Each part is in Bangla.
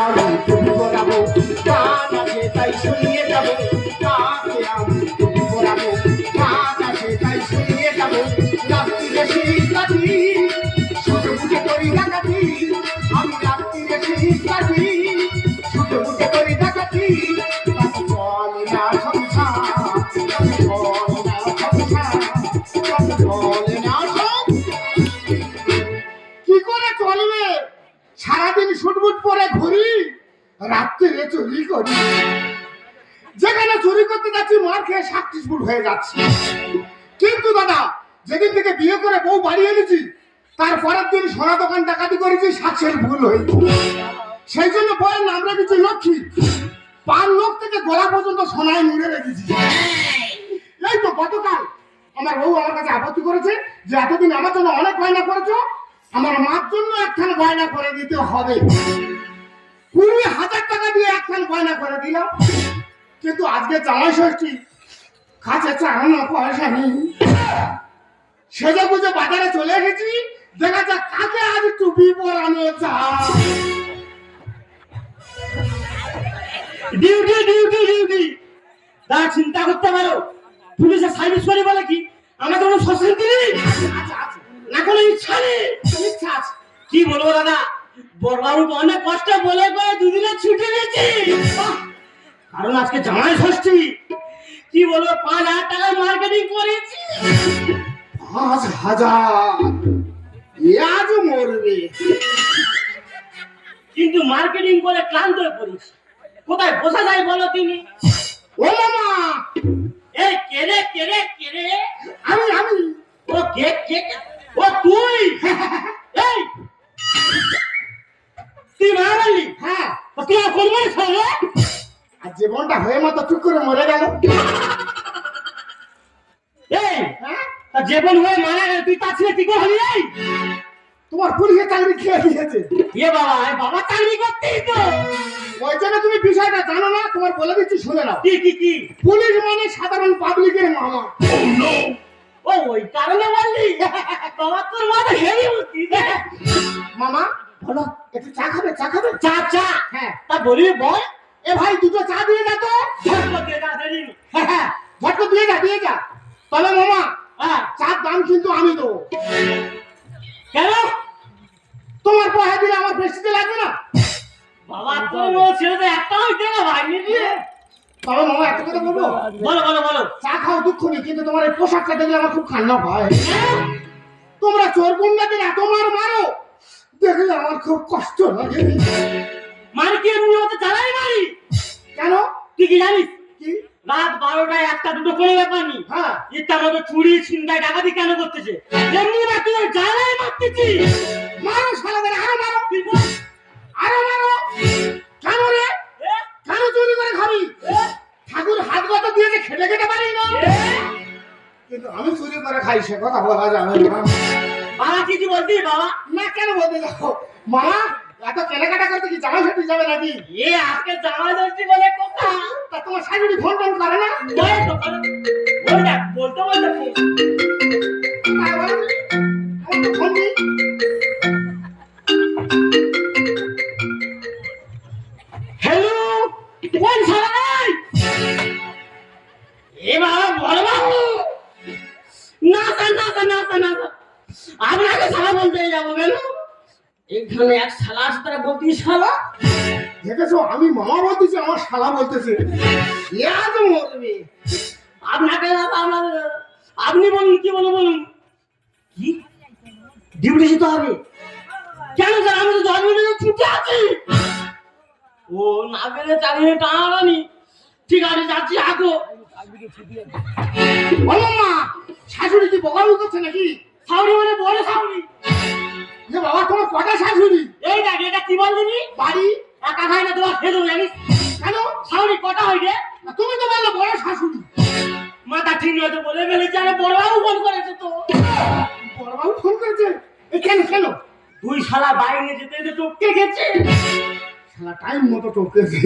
আমি টুপি পরাবো, গান আছে তাই শুনিয়ে যাবো, তাকে আমি টুপি পরাবো, গান আছে তাই শুনিয়ে যাবো। রাত্রিরে শীত কাটি, শুধু বুঝে করি ডাকাতি, আমি রাত্রিরে শীত কাটি, শুধু বুঝে করি ডাকাতি। তাতে চলে না সংসার, তাতে চলে না সংসার, তাতে চলে না সংসার। কি করে চলবে? সারাদিন শুটবুট পরে ঘুরি, রাত্রে চুরি করি। যেখানে চুরি করতে যাচ্ছি মার খেয়ে সাকসেসফুল হয়ে যাচ্ছি। কিন্তু দাদা, যেদিন থেকে বিয়ে করে বউ বাড়ি এনেছি, তার পরের দিন সোনা দোকান ডাকাতি করেছি, সাকসেসফুল হয়েছি। সেই জন্য বইয়ের নাম রেখেছি লক্ষ্মী। পার লোক থেকে গলা পর্যন্ত সোনায় মুড়ে রেখেছি। এই তো গতকাল আমার বউ আমার কাছে আপত্তি করেছে যে এতদিন আমার জন্য অনেক গয়না করেছো, আমার মার জন্য একখান গয়না করে দিতে হবে। 20,000 টাকা দিয়ে একখান গয়না করে দিলাম। কিন্তু আজকে জামাই ষষ্ঠী, কাছে চালানো পয়সা নেই। সেজে গুজে বাজারে চলে এসেছি, দেখা যাক কাকে আজ টুপি পরানো যায়। ডিউটি ডিউটি ডিউটি তা চিন্তা করতে পারো, পুলিশে সার্ভিস করি বলে কি আমার কোনো সোসাইটি নেই, না কোনো ইচ্ছা নেই। ইচ্ছা আছে। কি বলবো দাদা, বড়বাবুকে অনেক কষ্ট বলে করে দুদিনে ছুটি নিয়েছি, কারণ আজকে জামাই ষষ্ঠী। কি বলবো, 5,000 টাকার মার্কেটিং করেছি। 5,000 আজ মরবে। কিন্তু মার্কেটিং করে ক্লান্ত হয়ে পড়েছি, কোথায় বসা যায় বলো তিনি? ও মামা, এই কেড়ে কেড়ে কেড়ে আমি আমি ও কে কে ও তুই এই তুই মারা বললি? হ্যাঁ, তুই আর করবো না সঙ্গে? আর জীবনটা হয়ে মতো চুপ করে মরে গেল। এই হ্যাঁ, তা জীবন হয়ে মারা গেল, তুই তার ছেলে কি করে হলি? এই তোমার পুলিশে চাকরি খেয়ে দিয়েছে। এ বাবা, এ বাবা চাকরি করতেই তো। ওই জন্য তুমি বিষয়টা জানো না, তোমার বলে দিচ্ছি, শুনে নাও। কি কি কি? পুলিশ মানে সাধারণ পাবলিকের মামা। ও ওই কারণে বললি? বাবা তোর মাথা হেভি বুদ্ধি। মামা বলো, একটু চা খাবে? চা খাবে? চা চা? হ্যাঁ। তা বলি বল। এ ভাই, দুটো চা দিয়ে যা তো। হ্যাঁ হ্যাঁ, ঝটকা দিয়ে যা, দিয়ে যা। তবে মামা, হ্যাঁ, চার দাম কিন্তু আমি দেবো। কেন? তোমার পয়সা দিলে আমার বেশিতে লাগবে না? বাবা তোর ছেলে তো একটা হইতে না ভাই নিবি। তবে মামা একটা কথা বলবো? বলো বলো বলো। চা খাও দুঃখ নেই, কিন্তু তোমার এই পোশাকটা দেখলে আমার খুব কান্না হয়। তোমরা চোর গুন্ডাদের এত মার মারো, দেখলে আমার খুব কষ্ট লাগে। মারি কি এমনি হতে জ্বালাই মারি? কেন? তুই কি জানিস? কি? রাত 12টায় একটা দুটো কোনো ব্যাপার নেই, হ্যাঁ, ইচ্ছা মতো চুরি ছিনতাই ডাকাতি কেন করতেছে? এমনি না তুই জ্বালাই মারতেছি। মারো শালাদের, আরো মারো, তুই বল। আরো মারো। কেন রে? এ? কেন চুরি করে খাবি? ঠাকুর হাত গত দিয়েছে, খেতে খেতে পারি না। কিন্তু আমি চুরি করে খাই, সে কথা বলা যাবে না। বাবা কিছু বলতি বাবা? না, কেন বলতে যাবো? মামা, এত কেনাকাটা করতে কি জামাই ষষ্ঠী যাবে নাকি? এ আজকে জামাই ষষ্ঠী বলে কথা। তা তোমার শাশুড়ি ফোন টোন করে না? ওই তো ওই দেখ বলতে বলতে তাই বলে তুমি? আমার তো ফোন নেই। হ্যালো, কোন শালা নাই? এ বাবা বড় বাবু, না স্যার না স্যার না স্যার না স্যার, আপনাকে শালা বলতে যাবো কেন? এখানে এক শালা আছে, তারা বলতি শালা। দেখেছো, আমি মামা বলতেছি, আমার শালা বলতেছে। এ আজ মরবে। আপনাকে না আপনাকে, আপনি বলুন কি বলুন বলুন। কি ডিউটি যেতে হবে? কেন স্যার, আমি তো 10 মিনিটের ছুটি আছি। ও না গেলে চালিয়ে টানাটানি। ঠিক আছে যাচ্ছি, আগো। ও মামা, শাশুড়ি কি বকাবকি করছে নাকি? সাউরি মানে বড় সাউরি। যে বাবা, তোমার কটা শাশুড়ি? এই দেখ, এটা কি বললি? বাড়ি একা খাই না, তোমার খেয়ে দেবো জানিস? কেন? সাউরি কটা হয় রে? না, তুমি তো বললে বড় শাশুড়ি। মাথা ঠিক নয় তো বলে ফেলেছি, আরে বড়বাবু ফোন করেছে তো। বড়বাবু ফোন করেছে? এ কেন কেন? দুই শালা বাইরে যেতে যেতে টপকে গেছে। শালা টাইম মতো টপকেছে।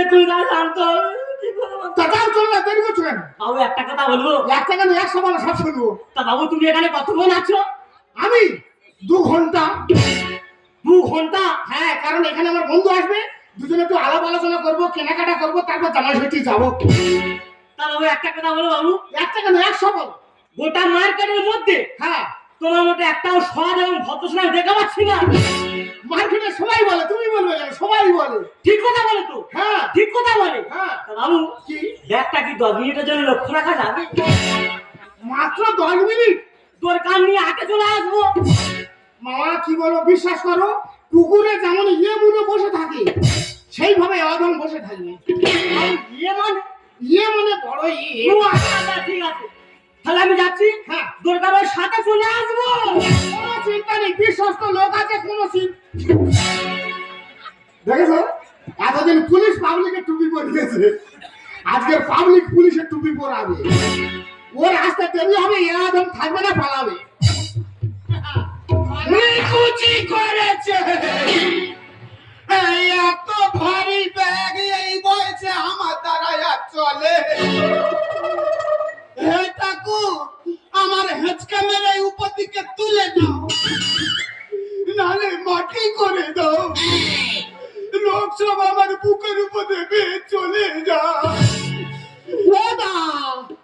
একটু না শান্ত হবে, কি করবো? তা যাও, চল না, দেরি করছো কেন? বাবু একটা কথা বলবো? একটা কেন, 100 বলো, সব শুনবো। তা বাবু তুমি এখানে কতক্ষণ আছো? আমি 2 ঘন্টা। 2 ঘন্টা? হ্যাঁ, কারণ এখানে আমার বন্ধু আসবে, দুজনে একটু আলাপ আলোচনা করবো, কেনাকাটা করবো, তারপর জামাই ষষ্ঠী যাবো। তা বাবু একটা কথা বলো বাবু, একটা কেন 100 বল। গোটা মার্কেটের মধ্যে হ্যাঁ, তোমার মতো একটাও সৎ এবং ভদ্রসমাজ দেখা পাচ্ছি না। মার্কেটে সবাই বলে, তুমি বলবে কেন? সবাই বলে। ঠিক কথা বলে তো? হ্যাঁ ঠিক কথা বলে। হ্যাঁ। তা বাবু কি ব্যাগটা কি 10 মিনিটের জন্য লক্ষ্য রাখা যাবে? মাত্র 10 মিনিট? তোর কান নিয়ে আগে চলে আসবো। মামা কি বলো, বিশ্বাস করো, কুকুরে যেমন ইয়ে মুনে বসে থাকে সেইভাবে অধম বসে থাকবে। ইয়ে মানে? ইয়ে মানে বড় ইয়ে। ও আচ্ছা আচ্ছা, ঠিক আছে, তাহলে আমি যাচ্ছি। হ্যাঁ, দুর্গাবার সাথে চলে আসবো। কোনো চিন্তা নেই, বিশ্বস্ত লোক আছে, কোনো চিন্তা। দেখেছো, এতদিন পুলিশ পাবলিকের টুপি পরিয়েছে, আজকের পাবলিক পুলিশের টুপি পরাবে। ওর আসতে দেরি হবে, এরকম থাকবে না, পালাবে। নিকুচি করেছে, এই এত ভারী ব্যাগ এই বয়সে আমার দ্বারা আর চলে। হে ঠাকুর, আমার হেঁচকা মেরে উপর দিকে তুলে দাও, নালে মাটি করে দাও, লোক সব আমার বুকের উপর দেবে চলে যা। ও দা,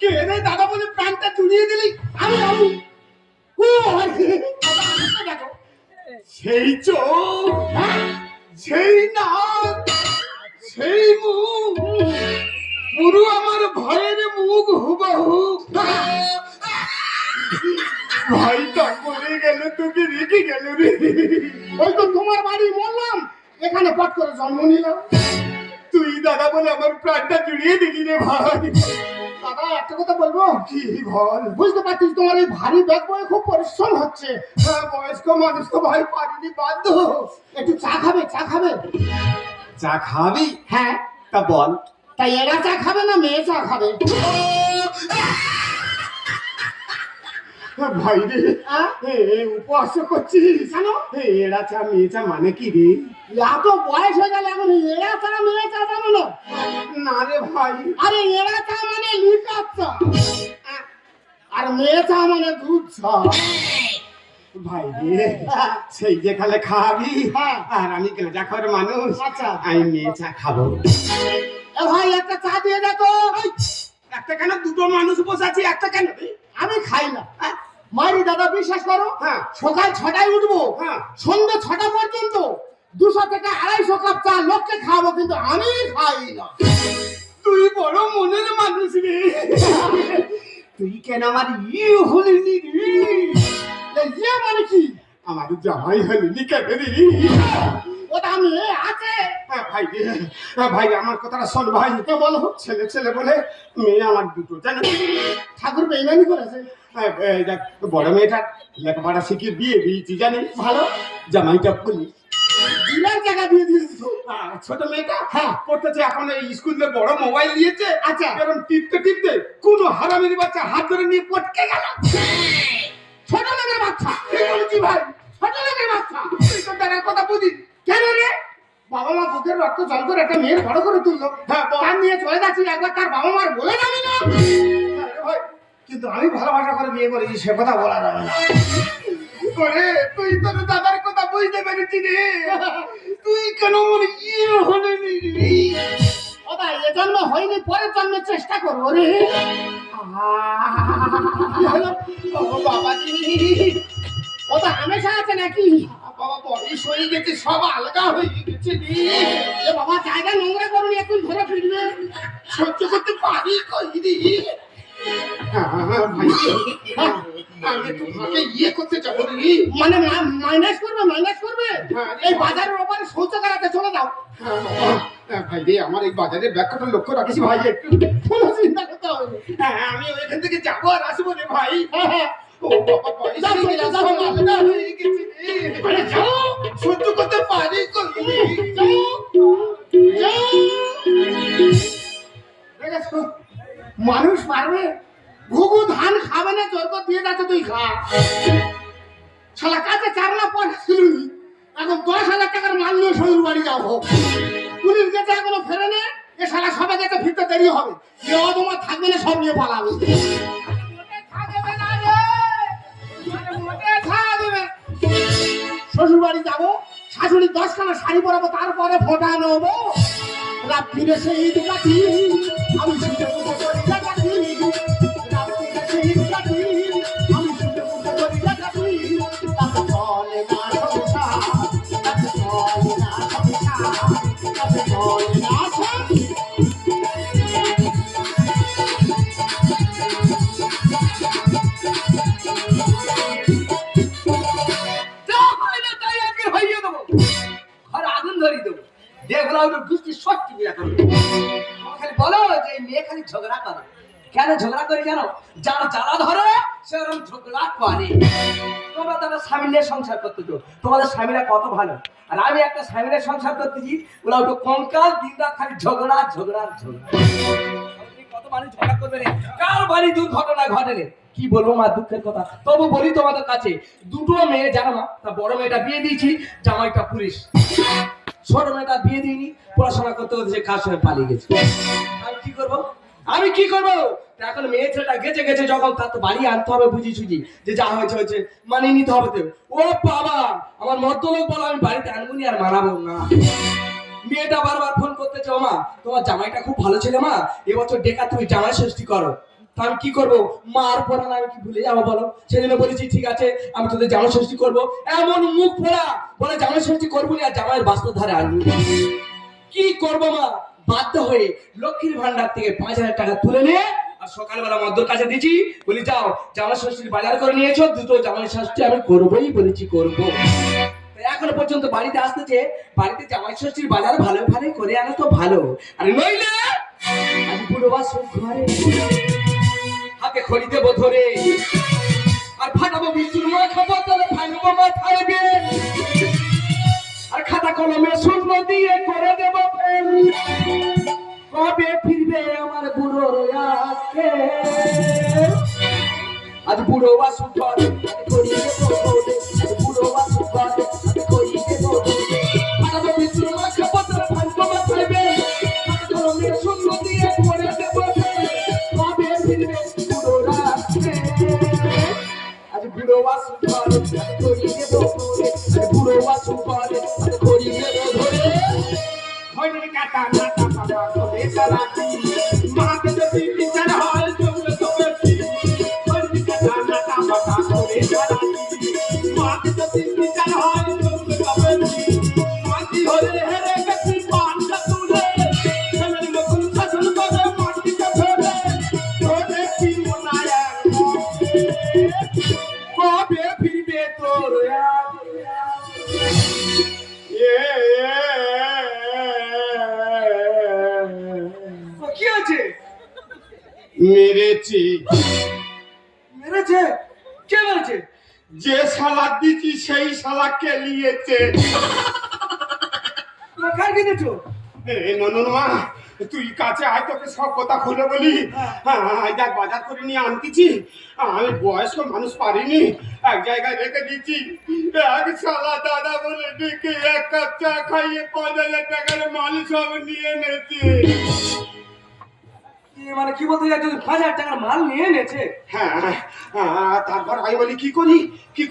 কে রে দাদা বলে প্রাণটা জুড়িয়ে দিলি? আমি ও দেখো, সেই চোখ, সেই নাক, সেই মুখ, পুরো আমার ভয়ের মুখ হুবহু। ভাইটা মরে গেল, তোকে রেখে গেল রে। ওই তো তোমার বাড়ি, বললাম এখানে পট করে জন্ম নিলাম। তুই দাদা বলে আমার প্রাণটা জুড়িয়ে দিলি রে ভাই। দাদা একটা কথা বলবো? কি বল? বুঝতে পারছিস তোমার এই ভারী ব্যাগ বয়ে খুব পরিশ্রম হচ্ছে। হ্যাঁ, বয়স্ক মানুষ তো ভাই পারিনি, বাধ্য। একটু চা খাবে? চা খাবে? চা খাবি? হ্যাঁ। তা বল। তাই এরা চা খাবে না মেয়ে চা খাবে? ভাই রে, উপহাস করছিস কেন? এরা চা মেয়ে চা মানে কি রে? এত বয়স হয়ে গেল এখন এরা চা মেয়ে চা জানো না? না রে ভাই, আরে এরা চা মানে লিকার চা, আর মেয়ে চা মানে দুধ চা। ভাই রে, সেই যে খালে খাবি, হ্যাঁ। আর আমি গাঁজা খাওয়ার মানুষ, আচ্ছা। আমি মেয়ে চা খাবো। এ ভাই একটা চা দিয়ে দে তো। একটা কেন? দুটো মানুষ বসে আছি, একটা কেন রে? আমি খাই না। মারি দাদা, বিশ্বাস করো, হ্যাঁ। সকাল 6টায় উঠবো, হ্যাঁ। সন্ধ্যে 6টা পর্যন্ত 200 থেকে 250 কাপ চা লোককে খাওয়াবো, কিন্তু আমি খাই না। তুই বড় মনের মানুষ রে। তুই কেন আমার ইয়ে হলিনি রে? ইয়ে মানে কি? আমার জামাই হলিনি কেন রে? ওটা আমি আছে। ভাই রে, ভাই আমার কথাটা শোন ভাই। বলো। ছেলে ছেলে বলে মেয়ে আমার দুটো, জানো? ঠাকুর বেইমানি করেছে। দেখ, বড় মেয়েটা লেখাপড়া শিখিয়ে বিয়ে দিয়েছি, জানিস? ভালো। জামাইটা পুলিশ। দিলার জায়গা দিয়ে দিয়েছিস। আর ছোট মেয়েটা হ্যাঁ। পড়তেছে এখন এই স্কুলে, বড় মোবাইল দিয়েছে। আচ্ছা। এরকম টিপতে টিপতে কোন হারামির বাচ্চা হাত ধরে নিয়ে পটকে গেল। ছোট লোকের বাচ্চা। কি বলছি ভাই? ছোট লোকের বাচ্চা। তুই তো তার কথা বুঝিস কেন রে? বাবা মা বুকের রক্ত জল করে একটা মেয়ের বড় করে তুললো, হ্যাঁ, তার নিয়ে চলে যাচ্ছি, একবার তার বাবা মার বলে যাবি না? ভাই, কিন্তু আমি ভালোবাসা করে বিয়ে করেছি, সে কথা বলা যাবে না। ওরে, তুই তোর দাদার কথা বুঝতে পেরেছিস রে। তুই কেন আমার ইয়ে হলিনি রে? ওটা এ জন্ম হয়নি, পরের জন্মে চেষ্টা করবো রে। কি হলো? ও বাবাজি, ওটা হামেশা আছে নাকি? বাবা বয়স হয়ে গেছে, সব আলগা হয়ে গেছে রে। এ বাবা, জায়গা নোংরা করুন, একটু ধরে ফিরবে। সহ্য করতে পারি কই রে? ভাই, আমি তো ফাঁকে ইয়ে করতে যাবো রে। মানে মাইনাস করবে, মাইনাস করবে। হ্যাঁ। এই বাজারের ওপরে শৌচাগারাতে চলে যাও। ভাই রে, আমার এই বাজারের ব্যাগটা লক্ষ্য রাখিস ভাই একটু। কোনো চিন্তা করতে হবে না। আমি ওইখান থেকে যাবো আর আসবো রে ভাই। হ্যাঁ। ও বাবা, বয়স যাও, হয়ে গেছে, যাও, সব যাও। আলগা হয়ে গেছে রে। আরে যাও, সহ্য করতে পারি কই রে? যাও, যাও। দেখেছো, মানুষ পারবে? ঘুঘু ধান খাবে না, জোর করে দিয়ে যাচ্ছে, তুই খা। শালা কাছে 4 লাখ পয়সা ছিল নি, এখন 10,000 টাকার মাল নিয়ে শ্বশুর বাড়ি যাবো। পুলিশ গেছে, এখনো ফেরে না। এ শালা সবে গেছে, ফিরতে দেরি হবে। এ তোমার থাকবে না, সব নিয়ে পালাবে। থাকবে না রে, মোটে থাকবে। শ্বশুর বাড়ি যাবো, শাশুড়ি 10খানা শাড়ি পরাবো, তারপরে ফোটা নেবো। রাত্রিরে সেই কাটি আমি শুতে মুখে করি ডাকাতি, রাত্রিরে সেই কাটি আমি শুতে মুখে করি ডাকাতি। তাতে চলে না সংসার, তাতে চলে না সংসার, তাতে চলে না সংসার। যা হয় না তাই আজকে হইয়ে দেবো, ঘরে আগুন ধরিয়ে দেবো, দেখবো ওটা বৃষ্টির সত্যি বিয়া করবে। খালি বলো যে এই মেয়ে খালি ঝগড়া করে। কেন ঝগড়া করে জানো? যারা জ্বালা ধরে সেরকম ঝগড়া করে। তোমরা তারা স্বামী নিয়ে সংসার করতেছো, তোমাদের স্বামীরা কত ভালো, আর আমি একটা স্বামী নিয়ে সংসার করতেছি, ওরা ওটা কঙ্কাল দিন রাত খালি ঝগড়া ঝগড়া ঝগড়া। কত মানুষ ঝগড়া করবে রে, কার বাড়ি দুর্ঘটনা ঘটেনি। কি বলবো মা, দুঃখের কথা। তবু বলি তোমাদের কাছে, দুটো মেয়ে জানো মা, তা বড় মেয়েটা বিয়ে দিয়েছি, জামাইটা পুলিশ। ছোট মেয়েটা বিয়ে দিইনি, পড়াশোনা করতে করতে সে কার সঙ্গে পালিয়ে গেছে। আমি কি করবো, আমি কি করবো? তা এখন মেয়ে ছেলেটা গেছে গেছে যখন, তার তো বাড়ি আনতে হবে বুঝি সুঝি, যে যা হয়েছে হয়েছে মানিয়ে নিতে হবে তো। ও বাবা, আমার মদ্যলোক বলো আমি বাড়িতে আনবো নি আর মানাবো না। মেয়েটা বারবার ফোন করতেছে, ও মা তোমার জামাইটা খুব ভালো ছেলে মা, এবছর ডেকা তুমি জামাই ষষ্ঠী করো। তা আমি কি করবো, মার পড়া না আমি কি ভুলে যাবো বলো? সেদিনে বলেছি ঠিক আছে আমি তোদের জামাই ষষ্ঠী করবো, এমন মুখ পড়া বলে জামাই ষষ্ঠী করবো না আর জামাইয়ের বাস্তব ধারে আনবো। কি করবো মা, বাধ্য হয়ে লক্ষ্মীর ভান্ডার থেকে 5,000 টাকা তুলে নিয়ে আর সকালবেলা মদ্যর কাছে দিচ্ছি, বলি যাও জামাই ষষ্ঠীর বাজার করে নিয়েছো, দুটো জামাই ষষ্ঠী আমি করবোই বলেছি করবো। এখনো পর্যন্ত বাড়িতে আসতেছে, বাড়িতে জামাই ষষ্ঠীর বাজার ভালো ভালো করে আনো তো ভালো, আর নইলে আজ বুড়ো বাস ঘরে হাতে খড়ি দেবো ধরে, আর ফাটাবো বিষ্ণুর মা খাবো, তাহলে ভাঙবো মা খাইবে, আর খাতা কলমে শূন্য দিয়ে করে দেবো প্রেম। কবে ফিরবে আমার বুড়োর আজকে, আজ বুড়ো বাসু ঘরে করি দেবো বলে, আজ বুড়ো বাসু ঘরে করি দেবো বলে, ফাটাবো বিষ্ণুর মা খাবো, তাহলে ভাঙবো মা খাইবে, খাতা কলমে শূন্য দিয়ে করে দেবো প্রেম। কবে ফিরবে বুড়োর আজকে, আজ বুড়ো বাসু ঘরে করি দেবো বলে, আজ বুড়ো বাসু ঘরে করি দেবো ধরে। হইনি কাটা নাটা পাবা তোরে চালাকি, মাকে যদি বিচার হয় চলবে তবে কি। হইনি কাটা নাটা পাবা তোরে চালাকি, মাকে যদি বিচার হয় চলবে তবে কি। মাটি হলে হেরে গেছি পানটা তুলে, ছেলের মতন শাসন করে মাটিতে ফেলে, তোরে কি মনায় কবে ফিরবে তোর কি আছে? মেরেছি। মেরেছে? কে মেরেছে? যে শালা দিছি সেই শালা কেলিয়েছে। তোমার কার কিনেছো? ননন মা, তুই কাছে আয়, তোকে সব কথা খুলে বলি। হ্যাঁ দেখ, বাজার করে নিয়ে আনতেছি, আমি বয়স্ক মানুষ পারিনি, এক জায়গায় রেখে দিচ্ছি। এক শালা দাদা বলে ডেকে 1 কাপ চা খাইয়ে 5,000 টাকার মাল সব নিয়ে এনেছে। মানে কি বলতে চাইছো, 5,000 টাকার মাল নিয়ে এনেছে? হ্যাঁ, তারপর আমি বলি কি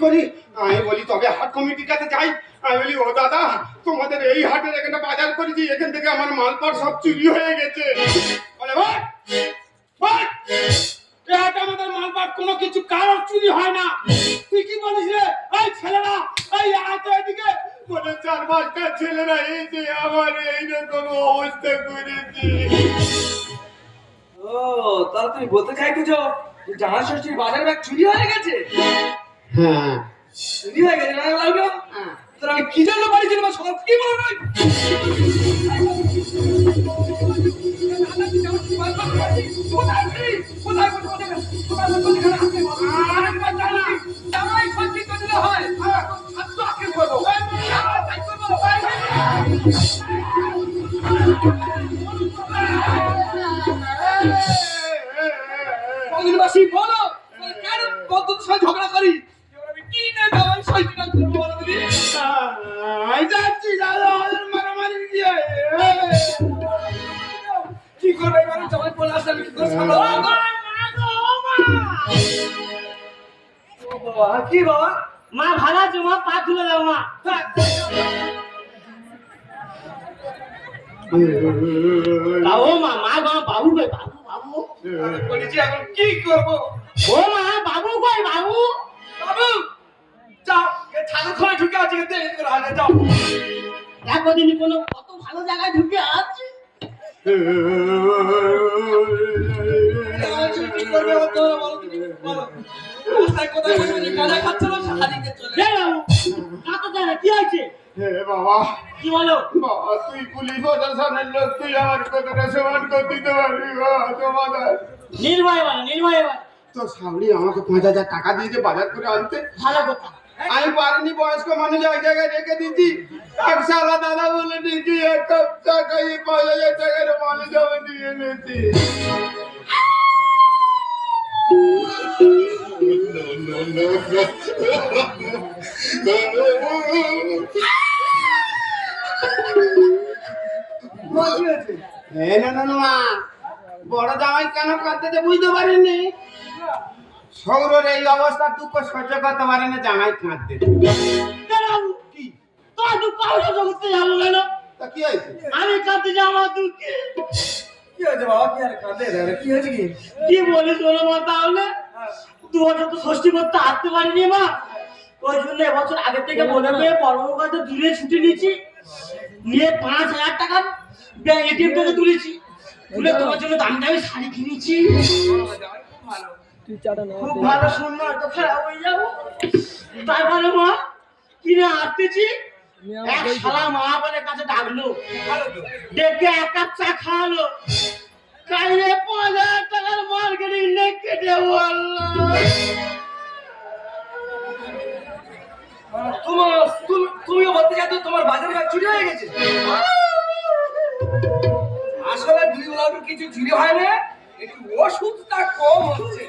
করি, আমি বলি তবে হাট কমিটির কাছে যাই। আমি বলি ও দাদা, তোমাদের এই হাটের এখানে বাজার করেছি, এখান থেকে আমার মালপাট সব চুরি হয়ে গেছে। বলে ভাই এই হাটে আমাদের মালপাট কোনো কিছু কারোর চুরি হয় না। তুই কি বলিস রে? এই ছেলেরা, এই আতো এদিকে। বলে 4-5টা ছেলেরা এই যে আমার এইরকম অবস্থা করেছে। ও, তাহলে তুমি বলতে চাইতেছো যে জামাই ষষ্ঠীর বাজার ব্যাগ চুরি হয়ে গেছে? হ্যাঁ, চুরি হয়ে গেছে না লাগলো? তোর আমি কি জন্য বাড়ি ছিলাম সব কি বলো নাই? জামাই ষষ্ঠী তো দিলে হয়, কি করবো? কদিনবাসী বলো কেন কত সময় ঝগড়া করি? আমি কি না জামাই ষষ্ঠীটা করবো বলো তুমি? যাচ্ছি দাদা, মারামারি দিয়ে কি করবে এবারে? জামাই পড়ে আসলে আমি কি করে সামলাবো? ও বাবা, কি বাবা? মা ভালো আছে মা, পা তুলে দাও মা। ও মা, মা বাবু কই, বাবু বাবু বলেছি এখন কি করবো? ও মা, বাবু কই বাবু? বাবু যাও, ছাগল খানে ঢুকে আছে, দেরি করে আগে যাও। এতদিন কোনো কত ভালো জায়গায় ঢুকে আছে। কি করবে তোমরা বলো, তুমি বলো। রাস্তায় কোথায় বসে গাঁজা খাচ্ছে না, সারাদিনে চলে এই বাবু, কাতো জানে কি আছে? হে বাবা, কি বলো? বাবা তুই পুলিশ প্রশাসনের লোক, তুই আমার কথাটা সমান করে দিতে পারবি বাবা, তোমাদের নির্ভয় বলো, নির্ভয় বলো। তো সামনে আমাকে 5,000 টাকা দিয়েছে বাজার করে আনতে, ভালো কথা। আমি পারিনি, বয়স্ক মানুষ এক জায়গায় রেখে দিচ্ছি। এক শালা দাদা বলে দিচ্ছি 1 কাপ চা খাইয়ে 5,000 টাকার মানুষ আমি দিয়ে এনেছি। বড় জামাই কেন কাঁদতে বুঝতে পারিনি, সৌরের এই অবস্থা দুঃখ সহ্য করতে পারে না, জামাই কাঁদতে। বাবু কি তোর দুঃখ আমি করতে যাবো কেন? তা কি হয়েছে? আমি কাঁদতে যাবো আমার দুঃখে। কি হয়েছে বাবা? কি আর কাঁদে রে? কি হয়েছে কি? কি বলিস বলো মা তাহলে? 2 বছর তো ষষ্ঠী করতে আসতে পারিনি মা, ওই জন্য এবছর আগে থেকে বলে পেয়ে কর্মকাণ্ড দূরে ছুটি নিয়েছি, নিয়ে 5,000 টাকা ব্যাংক এটিএম থেকে তুলেছি, তুলে তোমার জন্য দামি দামি শাড়ি কিনেছি। খুব ভালো, সুন্দর, তো খারাপ হয়ে যাবো। তারপরে মা কিনে আসতেছি, এক শালা মা বলে কাছে ডাকলো, ডেকে 1 কাপ চা খাওয়ালো, কাইলে 5,000 টাকার মার্কেটিং নেক কেটে বললো। তুমিও বলতে চাইছো তোমার বাজার ঘাট চুরি হয়ে গেছে? আসলে 2 লাখ কিছু চুরি হয় না, একটু ওষুধটা কম হচ্ছে।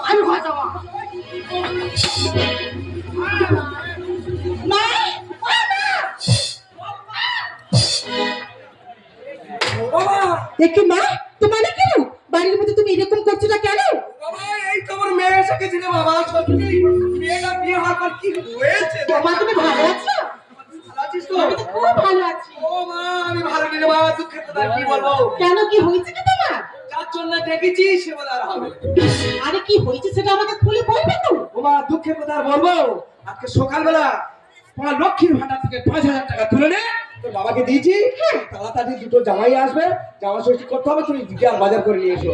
আমি কথা মা বাবা একটু মা, তোমার কেন বাড়ির মধ্যে তুমি এরকম করছো না কেন? বাবা, এই তো আমার মেয়ে এসে গেছে রে বাবা। সত্যি মেয়েটা বিয়ে হওয়ার পর কি হয়েছে? মা তুমি ভালো আছো? ভালো আছিস তো? আমি তো খুব ভালো আছি। ও মা, আমি ভালো নেই রে বাবা, দুঃখের কথা কি বলবো। কেন, কি হয়েছে কি তোমার? যার জন্য ডেকেছি সে বলে আর হবে। আরে কি হয়েছে সেটা আমাকে খুলে বলবে তো? ও মা, দুঃখের কথা আর বলবো? আজকে সকালবেলা তোমার লক্ষ্মীর ভান্ডার থেকে 5,000 টাকা তুলে নে, তোর বাবাকে দিয়েছি। তাড়াতাড়ি 2টো জামাই আসবে, জামা ষষ্ঠী করতে হবে, তুমি দিকে আর বাজার করে নিয়ে এসো।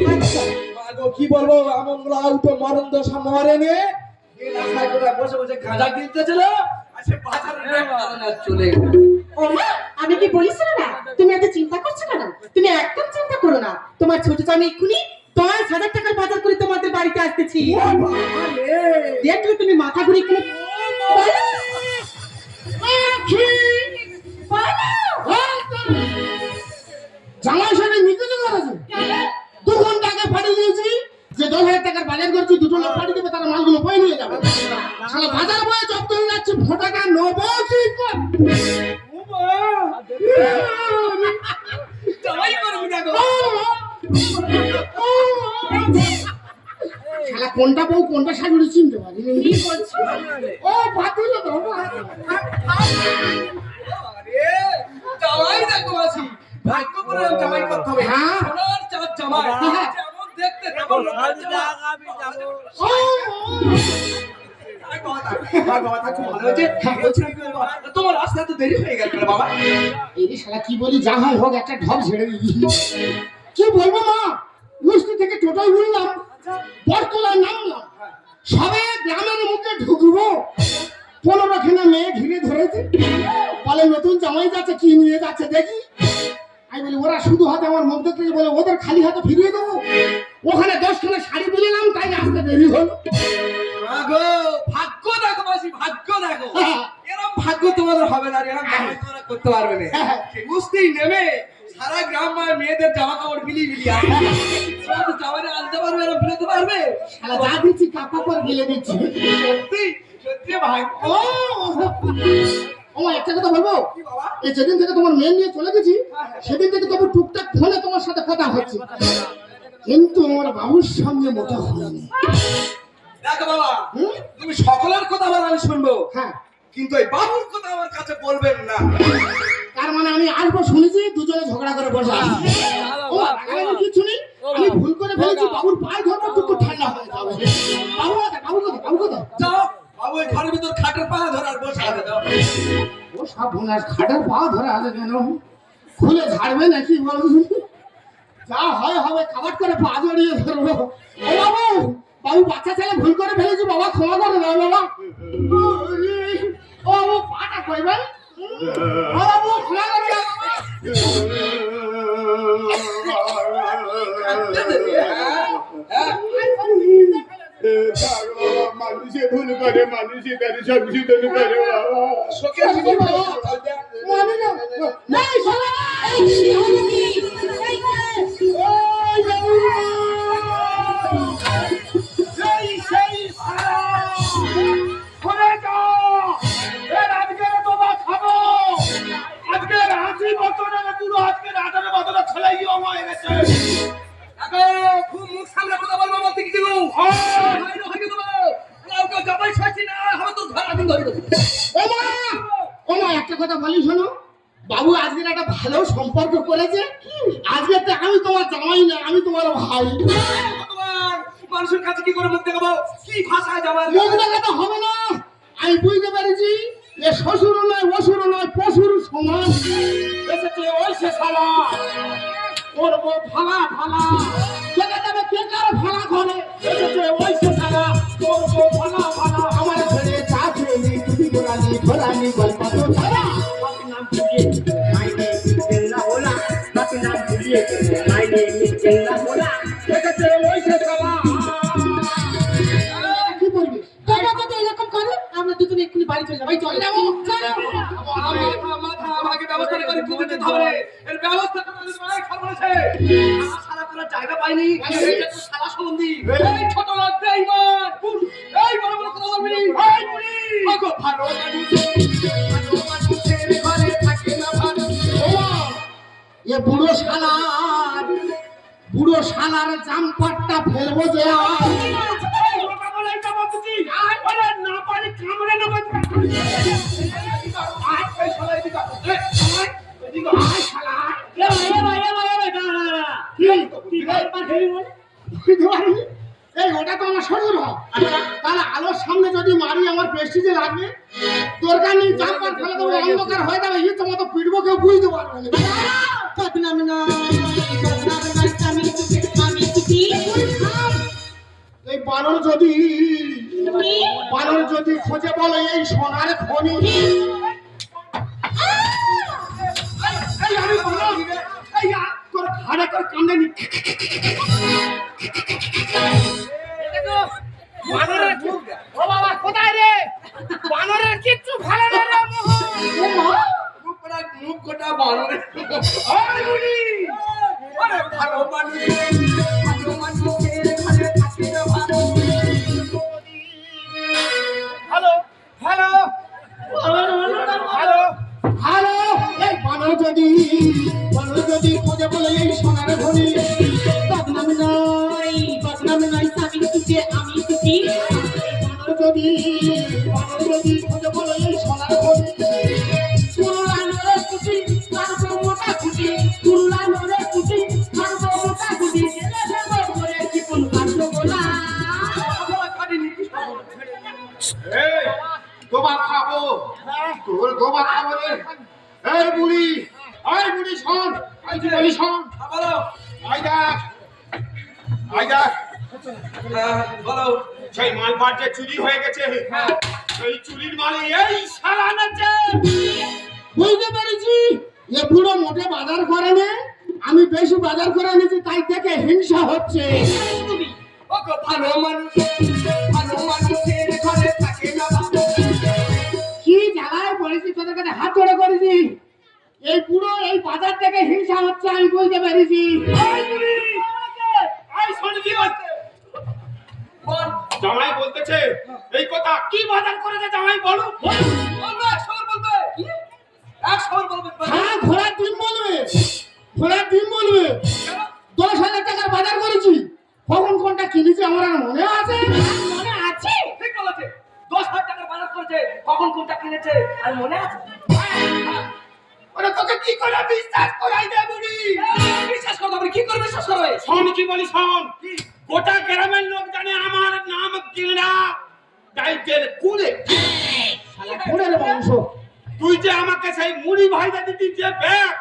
মা গো, কি বলবো, এমন উল্টো মরণ দশা মরেনে এই রাস্তায় কোথায় বসে বসে গাঁজা কিনতে ছিল, আর সে বাজারে চলে গেল। ও মা, আমি কি বলিস না, তুমি এত চিন্তা করছো কেন? তুমি একদম চিন্তা করো না, তোমার ছোট জামাই এক্ষুনি 10,000 টাকার বাজার করে তোমাদের বাড়িতে আসতেছি। দেখলে তুমি মাথা ঘুরে এখানে জামাই সঙ্গে নিতে করেছে 2 ঘন্টা আগে পাঠিয়ে দিয়েছি যে 10,000 টাকার বাজার করছি, 2টো লোক পাঠিয়ে দেবে, তারা মালগুলো বয়ে নিয়ে যাবে। শালা বাজার বয়ে জব্দ হয়ে যাচ্ছে, ভোটাকা নেবো কি কর? জামাই করবি না গো। শালা কোনটা বউ কোনটা শাশুড়ি চিনতে পারি ও পাঠিয়ে দেবো। আরে জামাই দেখো মাসি, ভাগ্য করে জামাই করতে হবে। হ্যাঁ। সোনার চাঁদ জামাই, হ্যাঁ। যেমন দেখতে তেমন লোকের জামাই। বাবা খুব ভালো হয়েছে। বলছিলাম কি বাবা, তোমার রাস্তা তো দেরি হয়ে গেল রে বাবা। এই শালা কি বলি, যা হয় হোক, একটা ঢপ ছেড়ে দিবি। কি বলবো মা, মিষ্টি থেকে টোটাই উঠলাম, বটতলায় নামলাম, সবে গ্রামের মুখে ঢুকবো 15খানা মেয়ে ঘিরে ধরেছে, বলে নতুন জামাই যাচ্ছে, কি নিয়ে যাচ্ছে দেখি। আমি বলি ওরা শুধু হাতে আমার মুখ দেখতে বলে ওদের খালি হাতে ফিরিয়ে দেবো। ওখানে 10খানা শাড়ি দিলাম, তাই আসতে দেরি হলো। গো, ভাগ্য দেখো মাসি, ভাগ্য দেখো। এরকম ভাগ্য তোমাদের হবে না, এরকম জামাই তোমরা করতে পারবে না। বুঝতেই নেবে সারা গ্রাম মেয়েদের জামা কাপড় বিলিয়ে বিলিয়ে জামাই আনতে পারবে, এরকম ফেলতে পারবে। শালা যা দিচ্ছি কাপড় পর গিলে দিচ্ছি। সত্যি সত্যি ভাগ্য। আমার একটা কথা বলবো, কি বাবা? এই যেদিন থেকে তোমার মেয়ে নিয়ে চলে গেছি হ্যাঁ, হ্যাঁ। সেদিন থেকে তবু টুকটাক ফোনে তোমার সাথে কথা হচ্ছে, কিন্তু আমার বাবুর সঙ্গে মোটা হয়নি। দেখো বাবা, হুম? তুমি সকলের কথা বলা আমি শুনবো, হ্যাঁ, কিন্তু এই বাবুর কথা আমার কাছে বলবেন না। তার মানে আমি আসবো শুনেছি দুজনে ঝগড়া করে বসে আছি। ও রাগারাগি কিছু নেই, আমি ভুল করে ফেলেছি, বাবুর পায়ে ধরবো টুকু ঠান্ডা হয়ে যাবে। বাবু কোথায়, বাবু কোথায়, বাবু কোথায়? যাও, বাবু এই ঘরের ভিতর খাটের পা ধরার বসে আছে, যাও। ও সব বোনাস খাটের পা ধরে আছে কেন? খুলে ঝাড়বে নাকি বলো? যা হয় হবে, খাবার করে পা জড়িয়ে ধরবো। ও বাবু, বাবু বাচ্চা ছেলে ভুল করে ফেলেছি, বাবা ক্ষমা করে দাও বাবা। ও বাবু পাটা কইবেন? ও বাবু ক্ষমা করে দাও বাবা। হ্যাঁ? মানুষে ভুল করে, মানুষে তার সব কিছু করে বাবা। শোকের জীবন মানে না, না, শোনো, এই কি হলো কি? এই যে, এই বাবু। সেই সারা শুনে যাও, এর আজকে তোমার খাবো, আজকে 80 বছরের পুরো আজকে 18 বছরের ছেলেই হয়ে গেছে। দেখো, খুব মুখ সামনে কথা বলবো, বলতে কি দিব? কাউকে জামাই ষষ্ঠী না হবে তো ধরা দিন ধরে দেবো। ওমা একটা কথা বলি শোনো, বাবু আজকের একটা ভালো সম্পর্ক করেছে। আজকে তো আমি তোমার জামাই না, আমি তোমার ভাই। ভগবান, মানুষের কাছে কি করে মুখ দেখাবো? কি ভাষায় যাবার? মুখ দেখাতে হবে না, আমি বুঝতে পেরেছি যে শ্বশুর নয়, অসুর নয়, পশুর সমান এসেছে ওই সে শালা। করবো ভালা ভালা, দেখা যাবে কে কার ভালা করে। এসেছে ওই সে শালা, করবো ভালা ভালা। আমার ছেলে চা খেয়ে তুমি ঘোরানি ঘোরানি গল্প তো ধরা। নাম ভুলিয়ে মাই নেম ইজ জেল্লা ওলা, বাকি নাম ভুলিয়ে মাই নেম ইজ জেল্লা ওলা। এসেছে ওই সে শালা। কি বলবি? তোমরা যদি এরকম করো আমরা দুজনে এক্ষুনি বাড়ি চলে যাবো। এই চলে যাবো, চলো। মাথা আমাকে ব্যবস্থা করে খুঁজে যেতে হবে। এর ব্যবস্থা করে আমি অনেক সর্বনাশে। আমার শালা করার জায়গা পাইনি। এইটা তো শালা সম্বন্ধী। এই ছোট লোক বেঈমান। এই বড় বড় কথা বলবি। এই বুড়ি। ওগো ভালো মানুষের ঘরে থাকে না ভালো। এ বুড়ো শালার জামপাটটা ফেলবো যে আজ। বুঝতে পারিনি? এই ওটা তো আমার শ্বশুর হয়। তাহলে আলোর সামনে যদি মারি আমার প্রেস্টিজে লাগবে। দরকার নেই, জামপাট ফেলে দেবো, অন্ধকার হয়ে যাবে, ইচ্ছে মতো পিটবো, কেউ বুঝতে পারবে না। বদনাম নয়, বদনাম নয়, আমি কি এই বানর যদি খোঁজে বলে এই সোনার খনি। এই আমি বলো, এই তোর ঘাড়ে করে কান্দে নি। ও বাবা কোথায় রে? বানরের কিচ্ছু ভালো না রে মোহন। মুখ গোটা বানরে। ওই বুড়ি, আরে ভালো মানুষের ঘরে থাকে না ভালো। হ্যালো হ্যালো হ্যালো, হ্যালো, এই বানর যদি খোঁজে বলে এই সোনার খনি। বদনাম নয়, বদনাম নয়, আমি কি বানর যদি খোঁজে বলে এই সোনার খনি। কুরুলা নরে কুটি মারবো মোটা কুটি, কুরুলা নরে কুটি মারবো মোটা কুটি, এলে দেবো করে জীবন কাটবো গোলা। এই গোবার খাবো, তোর গোবার খাবো রে। এই বুড়ি শোন, এই যে বলি শোন, বলো। আই দেখ, বলো। সেই মালবার যে চুরি হয়ে গেছে, সেই চুরির মালে এই শালা নাচে। বুঝতে পেরেছি, এ বুড়ো মোটে বাজার করে না, আমি বেশি বাজার করে নিয়েছি, তাই দেখে হিংসা হচ্ছে। ওগো ভালো মানুষের ঘরে থাকে না ভালো। কি জ্বালায় পড়েছি, তোদের কাছে হাত ধরে করেছি। এই বুড়ো এই বাজার থেকে হিংসা হচ্ছে, আমি বুঝতে পেরেছি। এই বুড়ি, এই শোন কি হচ্ছে? বল। জামাই বলতেছে এই কথা, কি বাজার করেছে জামাই বলো? বলবে, সবার বলবে। 100 বার বলবে হ্যাঁ ঘোড়ার ডিম বলবে, ঘোড়ার ডিম বলবে। 10,000 টাকার বাজার করেছি, কখন কোনটা কিনেছি আমার আর মনে আছে? মনে আছে? ঠিক বলেছে, 10,000 টাকার বাজার করেছে, কখন কোনটা কিনেছে আর মনে আছে? ওরা তোকে কি করে বিশ্বাস করাই দে বুড়ি? বিশ্বাস করো, আপনি কি করে বিশ্বাস করবে? শোন কি বলি শোন, গোটা গ্রামের লোক জানে আমার নাম কিনা দাইতের কুলে। শালা ঘোড়ার বংশ। তুই যে আমাকে সেই মুড়ি ভাইজা দিতি যে ব্যাগ,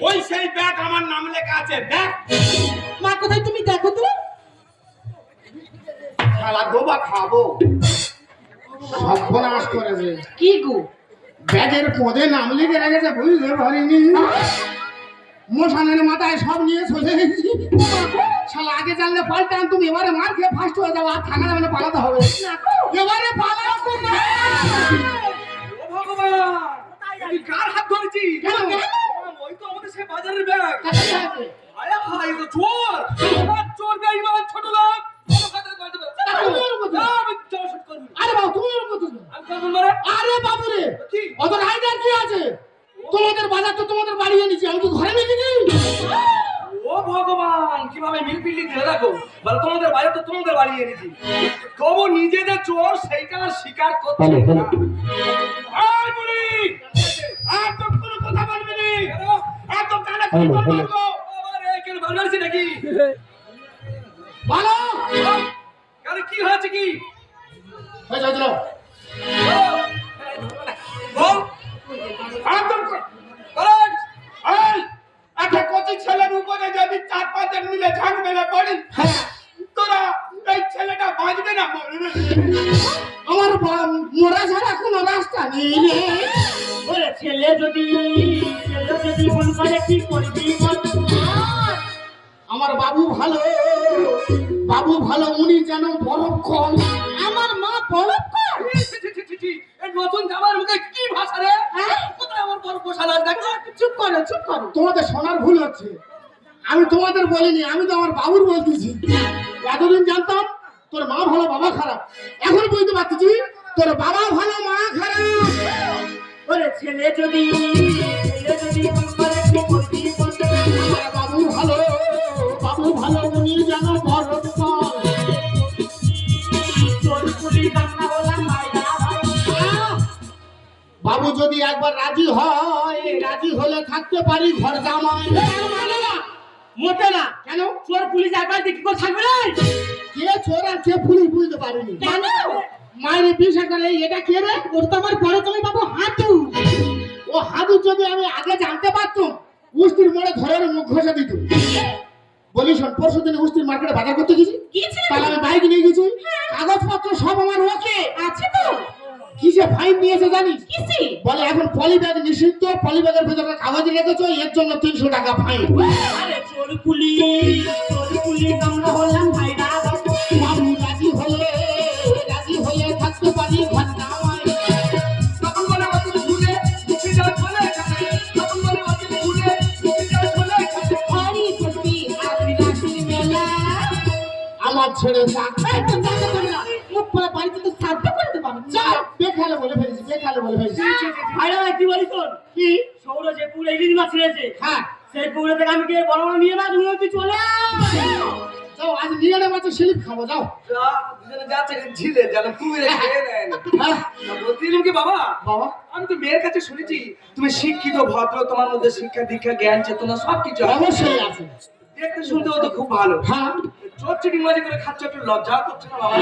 ওই সেই ব্যাগ আমার নাম লেখা আছে দেখ। মা কোথায় তুমি দেখো তো? শালা গোবা খাবো, সর্বনাশ করেছে। কি গো? ব্যাগের পদে নাম লিখে রেখেছে, বুঝতে পারিনি। মশানের মাথায় সব নিয়ে চলে গেছি। শালা আগে জানলে পাল্টান, তুমি এবারে মার খেয়ে ফার্স্ট হয়ে যাবো, আর থাকা যাবে না, পালাতে হবে। এবারে পালাও না। ও ভগবান, তুই কার হাত ধরেছিস? কেন? ওই তো আমাদের সেই বাজারের ব্যাগ। কাকে আছে? আরে ভাই, তো চোর, চোর বেঈমান ছোট লোক। তুমি ওর মতো। আমি চোর শুট করব। আরে বাবু তুমি ওর মতো না। আমি করব না রে। আরে বাবু রে, কি? অত রাইডার কি আছে? তোমাদের বাজার তো তোমাদের বাড়ি এনেছি, আমি কি ঘরে রেখেছি? ও ভগবান, কিভাবে মিলপিল্লি দিলে দেখো। বলো তোমাদের বাড়ি তো তোমাদের বাড়ি এনেছি, তবু নিজেদের চোর সেইটা আর স্বীকার করছে না। এই বুড়ি, আর তো কোনো কথা বলবি নি, আর তো কানে কথা বলবো। আরে কেন বানাইছি নাকি? ভালো আরে কি হয়েছে কি? হয়ে যাচ্ছিল। বল, আর তো বল। এই একটা কচি ছেলের উপরে যদি 4-5 জন মিলে ঝাঁক মেরে পড়ি, তোরা এই ছেলেটা বাঁচবে না মরবে? আমার মোড়া ছাড়া কোনো রাস্তা নেই রে। ওরে ছেলে যদি ভুল করে কি করবি বল? আমার বাবু ভালো, বাবু ভালো, উনি যেন বরক্ষণ। আমার মা বরফ কর। এই নতুন জামার মুখে কি ভাষা রে? কোথায় আমার বড় পোষালার দেখো? চুপ করো, চুপ করো। তোমাদের শোনার ভুল হচ্ছে, আমি তোমাদের বলিনি, আমি তো আমার বাবুর বলতেছি। এতদিন জানতাম তোর মা ভালো বাবা খারাপ, এখন বুঝতে পারতেছি তোর বাবা ভালো মা খারাপ। ওরে ছেলে যদি ভুল করে কি করবি বল? আমার বাবু ভালো, বাবু ভালো, উনি যেন বরক্ষণ। চোর পুলিশ কান্না বলা মাইরা ভাই। বাবু যদি একবার রাজি হয়, রাজি হলে থাকতে পারি ঘর জামাই। মানে না, মোটে না। কেন? চোর পুলিশ একবার দেখি করে থাকবে না। কে চোর আর কে পুলিশ বুঝতে পারিনি। কেন? মায়ের বিশ্বাস করে এটা কে রে? ওর তো আমার বড় জামাই বাবু হাঁটু। ও হাদু যদি আমি আগে জানতে পারতাম, উস্তির মোড়ে ধরে মুখ ঘষে দিত। বলি শোন, পরশু দিন উস্তির মার্কেটে বাজার করতে গেছি, গিয়েছিলে? তাহলে আমি বাইক নিয়ে গেছি, কাগজপত্র সব আমার ওকে আছে তো? কিসে ফাইন নিয়েছে জানিস? কিসে? বলে এখন পলি ব্যাগ নিষিদ্ধ, পলি ব্যাগের ভেতরে কাগজ রেখেছো, এর জন্য 300 টাকা ফাইন। আরে চোর পুলিশ আমরা বললাম ভাইরা ভাই। বাবু রাজি হলে থাকতে পারি ঘর জামাই। তখন বলে অত ভুলে মুখে যা চলে যায়, তখন বলে অত ভুলে মুখে যা চলে যায়। হরি খুশি আজরি রাশির মেলা। আমার ছেড়ে থাক। এই তো দেখা করো না, মুখ পড়া বাড়িতে তো সাধ্য করে দেবো আমি। চল, বেখালে বলে ফেলেছি, বেখালে বলে ফেলেছি। ভাইরা ভাই কি বলিস তোর? কি? সৌর যে পুরো ইলিশ মাছ ছেড়েছে, হ্যাঁ, সেই পুকুরে থেকে আমি গিয়ে বড় বড় নিয়ে মাছ নিয়ে তুই চলে আয়। যাও আজ নিয়ে মাছের স্লিপ খাবো, যাও। যা, দুজনে যাচ্ছে ঝিলে যেন কুমিরে খেয়ে নেয় না। হ্যাঁ, বলছিলাম কি বাবা, বাবা আমি তো মেয়ের কাছে শুনেছি তুমি শিক্ষিত, ভদ্র, তোমার মধ্যে শিক্ষা দীক্ষা জ্ঞান চেতনা সবকিছু আছে। অবশ্যই আছে। দেখতে শুনতেও তো খুব ভালো। হ্যাঁ, চোর চিটিং মাঝে করে খাচ্ছ, একটু লজ্জা করছে না বাবা?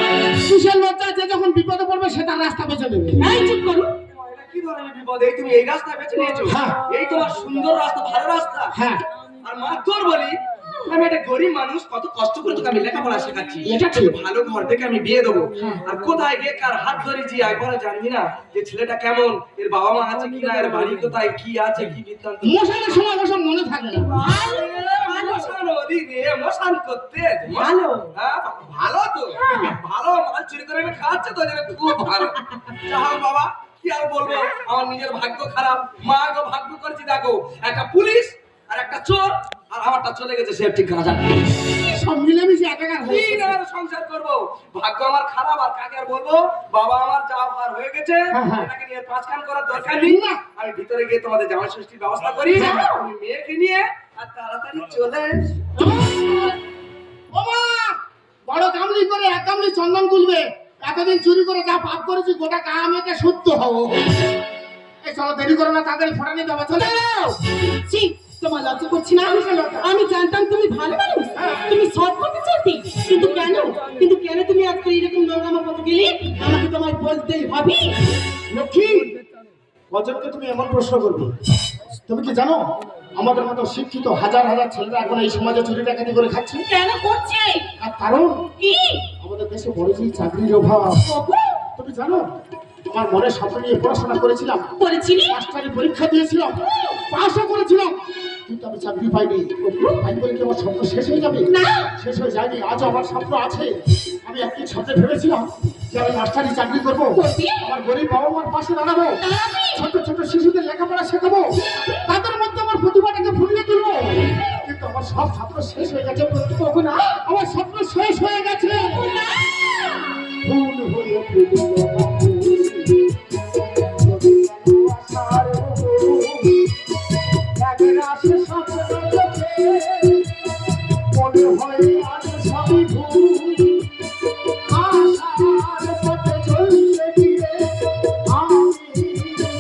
কিসের লজ্জা? যে যখন বিপদে পড়বে সেটা রাস্তা বেছে নেবে। এই চুপ করো। এটা কি ধরনের বিপদ? এই তুমি এই রাস্তা বেছে নিয়েছো? হ্যাঁ। এই তোমার সুন্দর রাস্তা, ভালো রাস্তা। হ্যাঁ, আর মা তোর বলি, আমি একটা গরিব মানুষ, কত কষ্ট করে তোকে আমি লেখাপড়া শেখাচ্ছি, এটা ঠিক। ভালো ঘর থেকে আমি বিয়ে দেবো। আর কোথায় গিয়ে কার হাত ধরেছি একবারও জানি না যে ছেলেটা কেমন, এর বাবা মা আছে কিনা, এর বাড়ি কোথায়, কি আছে, কি বৃত্তান্ত। মশানের সময় ওসব মনে থাকে না। মশান ওদিকে, মশান করতে ভালো। হ্যাঁ, ভালো তো, ভালো মাল চুরি করে আমি খাচ্ছে তো, যেটা খুব ভালো। যা হোক বাবা, কি আর বলবো, আমার নিজের ভাগ্য খারাপ। মা গো ভাগ্য করেছি দেখো, একটা পুলিশ আর একটা চোর আর আমারটা চলে গেছে সে ঠিকানা জানে না। সব মিলেমিশে একাকার কি হয়ে না আর সংসার করব, ভাগ্য আমার খারাপ আর কাকে আর বলবো। বাবা আমার যা হওয়ার হয়ে গেছে, হ্যাঁ, হ্যাঁ। এটাকে নিয়ে পাঁচ কান করার দরকার নেই। না। আমি ভিতরে গিয়ে তোমাদের জামাই ষষ্ঠীর ব্যবস্থা করি, তুমি মেয়েকে নিয়ে আর তাড়াতাড়ি চলে এসো। ও মা, বড় কামলি করে এক কামলি চন্দন তুলবে। এতদিন চুরি করে যা পাপ করেছি গোটা কামেতে শুদ্ধ হবো। এই চলো, দেরি করো না, তাড়াতাড়ি ফোটা নিয়ে যাবো। চলে দাঁড়াও। ছি, তোমার লজ্জা করছি না? আমি জানতাম তুমি ভালো মানুষ, তুমি সৎ পথে চলতি, কিন্তু কেন তুমি আজকে এরকম নোংরামো পথে গেলে? আমাকে তোমায় বলতেই হবে। লক্ষ্মী, কজনকে তুমি এমন প্রশ্ন করবে? তুমি কি জানো আমাদের মতো শিক্ষিত হাজার হাজার ছেলেরা এখন এই সমাজে চুরি ডাকাতি করে খাচ্ছে? কেন করছে? আর কারণ কি? আমাদের দেশে বড় যে চাকরির অভাব। ওগো, তুমি জানো তোমার মনের স্বপ্ন নিয়ে পড়াশোনা করেছিলাম, করেছিলি? মাস্টারি পরীক্ষা দিয়েছিলাম, পাশও করেছিলাম, কিন্তু আমি চাকরি পাইনি। তাই বলে কি আমার স্বপ্ন শেষ হয়ে যাবে? না। শেষ হয়ে যায়নি, আজও আমার স্বপ্ন আছে। আমি একটি স্বপ্নে ভেবেছিলাম যে আমি মাস্টারি চাকরি করবো, করবি? আমার গরিব বাবা মার পাশে দাঁড়াবো, দাঁড়াবি? ছোট ছোট শিশুদের লেখাপড়া শেখাবো, তাদের মধ্যে আমার প্রতিভাটাকে ফুটিয়ে তুলবো। কিন্তু আমার সব স্বপ্ন শেষ হয়ে গেছে। ওগো না। আমার স্বপ্ন শেষ হয়ে গেছে। না। ফুল হয়ে ফুটলো আশার ফুল, একরাশে স্বপ্ন চোখে, মনে হয় আজ সবই ভুল। আশার পথে চলতে গিয়ে আমি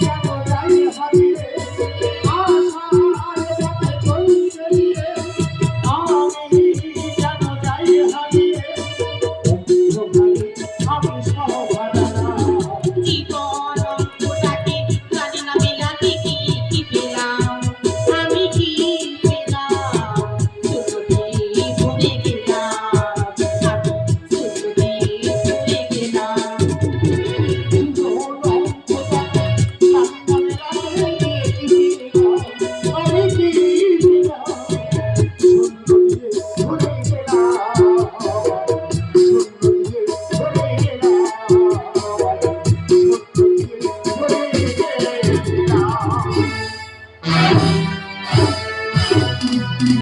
কেন যাই হারিয়ে? আশার পথে চলতে গিয়ে আমি কেন যাই হারিয়ে? আমি সহভারা জীবন অঙ্কটাকে জানি না মেলাতে কি কি পেলাম, আমি কি পেলাম? ছোটতে ভুলে গেলাম, আমি ছোটতে ভুলে গেলাম। আমি